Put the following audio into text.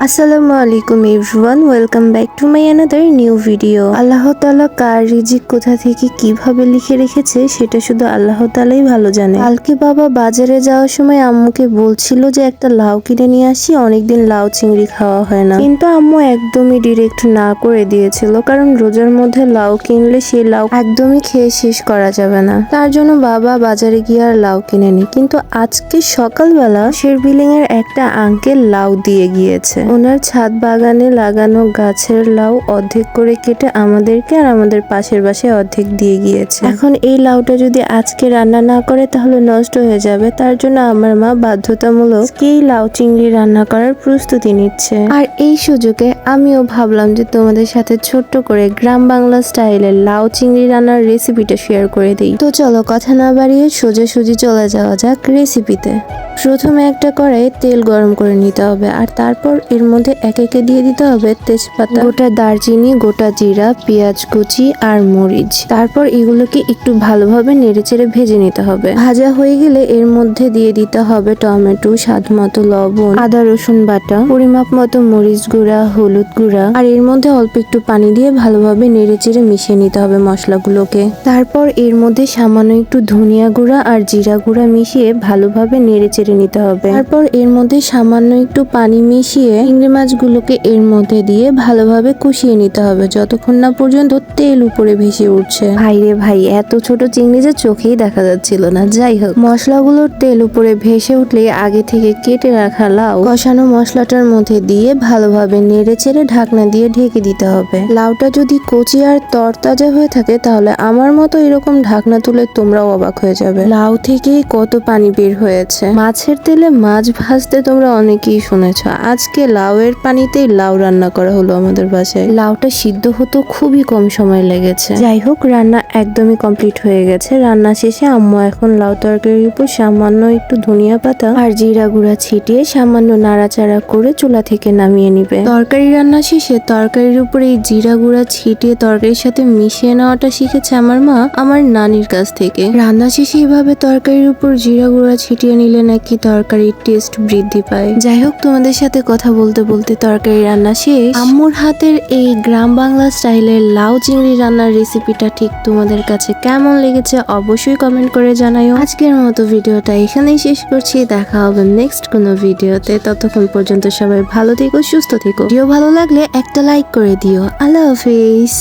আসসালামু আলাইকুম everyone, welcome back to my another new video. আল্লাহ তাআলা কার রিজিক কোথা থেকে কিভাবে লিখে রেখেছে সেটা শুধু আল্লাহ তাআলাই ভালো জানে। কালকে বাবা বাজারে যাওয়ার সময় আম্মুকে বলছিল যে একটা লাউ কিনে নিয়ে আসি, অনেকদিন লাউ চিংড়ি খাওয়া হয় না, কিন্তু আম্মু একদমই ডিরেক্ট না করে দিয়েছিল, কারণ রোজার মধ্যে লাউ কিনলে সেই লাউ একদমই খেয়ে শেষ করা যাবে না। তার জন্য বাবা বাজারে গিয়ে আর লাউ কিনেনি। কিন্তু আজকে সকালবেলা শেরবিলিং এর একটা আঙ্কেল লাউ দিয়ে গিয়েছে। ওনার ছাদ বাগানে লাগানো গাছের লাউ অর্ধেক করে কেটে আমাদেরকে আর আমাদের পাশের বাসায় অর্ধেক দিয়ে গিয়েছে। এখন এই লাউটা যদি আজকে রান্না না করে তাহলে নষ্ট হয়ে যাবে। তার জন্য আমার মা বাধ্যতামূলক এই লাউ চিংড়ি রান্না করার প্রস্তুতি নিচ্ছে। আর এই সুযোগে আমিও ভাবলাম যে তোমাদের সাথে ছোট্ট করে গ্রাম বাংলা স্টাইলের লাউ চিংড়ি রান্নার রেসিপিটা শেয়ার করে দিই। তো চলো কথা না বাড়িয়ে সোজাসুজি চলে যাওয়া যাক রেসিপিতে। প্রথমে একটা কড়াইয়ে তেল গরম করে নিতে হবে, আর তারপর এর মধ্যে এক একে দিয়ে দিতে হবে তেজপাতা, গোটা দারচিনি, গোটা জিরা, পেঁয়াজ কুচি আর মরিচ। তারপর এগুলোকে একটু ভালোভাবে নেড়েচেড়ে ভেজে নিতে হবে। ভাজা হয়ে গেলে এর মধ্যে দিয়ে দিতে হবে টমেটো, স্বাদ মতো লবণ, আদা রসুন বাটা, পরিমাপ মতো মরিচ গুঁড়া, হলুদ গুঁড়া, আর এর মধ্যে অল্প একটু পানি দিয়ে ভালোভাবে নেড়েচেড়ে মিশিয়ে নিতে হবে মশলাগুলোকে। তারপর এর মধ্যে সামান্য একটু ধনিয়া গুঁড়া আর জিরা গুঁড়া মিশিয়ে ভালোভাবে নেড়েচেড়ে নিতে হবে। তারপর এর মধ্যে সামান্য একটু পানি মিশিয়ে চিংড়ি মাছগুলোকে এর মধ্যে দিয়ে ভালোভাবে কষিয়ে নিতে হবে যতক্ষণ না পর্যন্ত তেল উপরে ভেসে উঠছে। ভাই রে ভাই, এত ছোট চিংড়ি যে চোখেই দেখা যাচ্ছিল না। যাই হোক, মশলাগুলোর তেল উপরে ভেসে উঠলে আগে থেকে কেটে রাখা লাউ কষানো মশলাটার মধ্যে দিয়ে ভালোভাবে নেড়ে চেড়ে ঢাকনা দিয়ে ঢেকে দিতে হবে। লাউটা যদি কচি আর তরতাজা হয়ে থাকে তাহলে আমার মতো এরকম ঢাকনা তুলে তোমরাও অবাক হয়ে যাবে। লাউ থেকে কত পানি বের হয়েছে। মাছের তেলে মাছ ভাজতে তোমরা অনেকেই শুনেছ, আজকে লাউয়ের পানিতেই লাউ রান্না করা হলো আমাদের বাসায়। লাউটা সিদ্ধ হতে খুবই কম সময় লেগেছে। যাই হোক, রান্না একদমই কমপ্লিট হয়ে গেছে। রান্না শেষে আম্মু এখন লাউ তরকারির উপর সামান্য একটু ধনিয়া পাতা আর জিরা গুঁড়া ছিটিয়ে সামান্য নাড়াচাড়া করে চুলা থেকে নামিয়ে নিবে। তরকারি রান্না শেষে তরকারির উপর এই জিরা গুঁড়া ছিটিয়ে তরকারির সাথে মিশিয়ে নেওয়াটা শিখেছে আমার মা আমার নানির কাছ থেকে। রান্না শেষে এভাবে তরকারির উপর জিরা গুঁড়া ছিটিয়ে নিলে নাকি তরকারির টেস্ট বৃদ্ধি পায়। যাই হোক, তোমাদের সাথে কথা বলতে বলতে তরকারি রান্না শেষ। আম্মুর হাতের এই গ্রাম বাংলা স্টাইলের লাউ চিংড়ি রান্নার রেসিপিটা ঠিক তোমাদের কাছে কেমন লেগেছে অবশ্যই কমেন্ট করে জানাও। আজকের মতো ভিডিওটা এখানেই শেষ করছি। দেখা হবে নেক্সট কোনো ভিডিওতে। ততক্ষণ পর্যন্ত সবাই ভালো থেকো, সুস্থ থেকো। ভিডিও ভালো লাগলে একটা লাইক করে দিও। আল্লাহ হাফেজ।